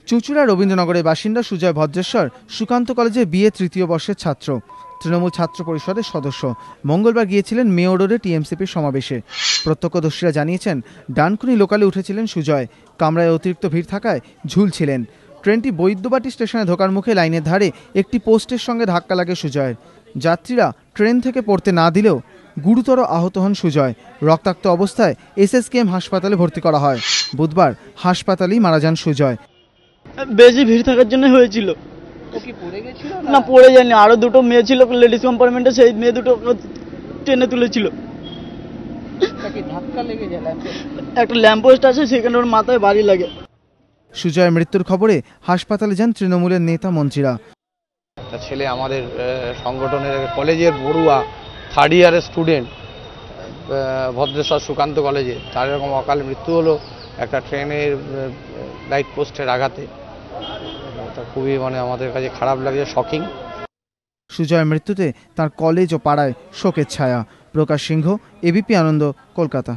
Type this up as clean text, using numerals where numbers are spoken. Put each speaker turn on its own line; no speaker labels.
চুঁচুড়া রবীন্দ্রনগরের বাসিন্দা সুজয় ভদ্রেশ্বর সুকান্ত কলেজে বিএ তৃতীয় বর্ষের ছাত্র, তৃণমূল ছাত্র পরিষদের সদস্য। মঙ্গলবার গিয়েছিলেন মেয়র রোডে টিএমসিপির সমাবেশে। প্রত্যক্ষদর্শীরা জানিয়েছেন, ডানকুনি লোকালে উঠেছিলেন সুজয়। কামরায় অতিরিক্ত ভিড় থাকায় ঝুলছিলেন। ট্রেনটি বৈদ্যবাটি স্টেশনে ঢোকার মুখে লাইনের ধারে একটি পোস্টের সঙ্গে ধাক্কা লাগে সুজয়ের। যাত্রীরা ট্রেন থেকে পড়তে না দিলেও গুরুতর আহত হন সুজয়। রক্তাক্ত অবস্থায় এসএসকেএম হাসপাতালে ভর্তি করা হয়। বুধবার হাসপাতালেই মারা যান সুজয়।
বেশি ভিড় থাকার জন্য হয়েছিল।
ও কি পড়ে গেছিল?
না, পড়ে যায়নি। আরো দুটো মেয়ে ছিল লেডিস কম্পার্টমেন্টে, সেই মেয়ে দুটো ট্রেনে তুলেছিল।
ধাক্কা লেগে যায়,
একটা ল্যাম্পপোস্ট আছে, সেখানে ওর মাথায় বাড়ি লাগে।
সুজয়ের মৃত্যুর খবরে হাসপাতালে যান তৃণমূলের নেতা মন্ত্রীরা।
ছেলে আমাদের সংগঠনের কলেজের পড়ুয়া, থার্ড ইয়ারের স্টুডেন্ট, ভদ্রেশ্বর সুকান্ত কলেজে, তার এরকম অকাল মৃত্যু হলো একটা ট্রেনের লাইট পোস্টের আঘাতে। এটা খুবই আমাদের কাছে খারাপ লাগে, শকিং।
সুজয়ের মৃত্যুতে তার কলেজ ও পাড়ায় শোকের ছায়া। প্রকাশ সিংহ, এবিপি আনন্দ, কলকাতা।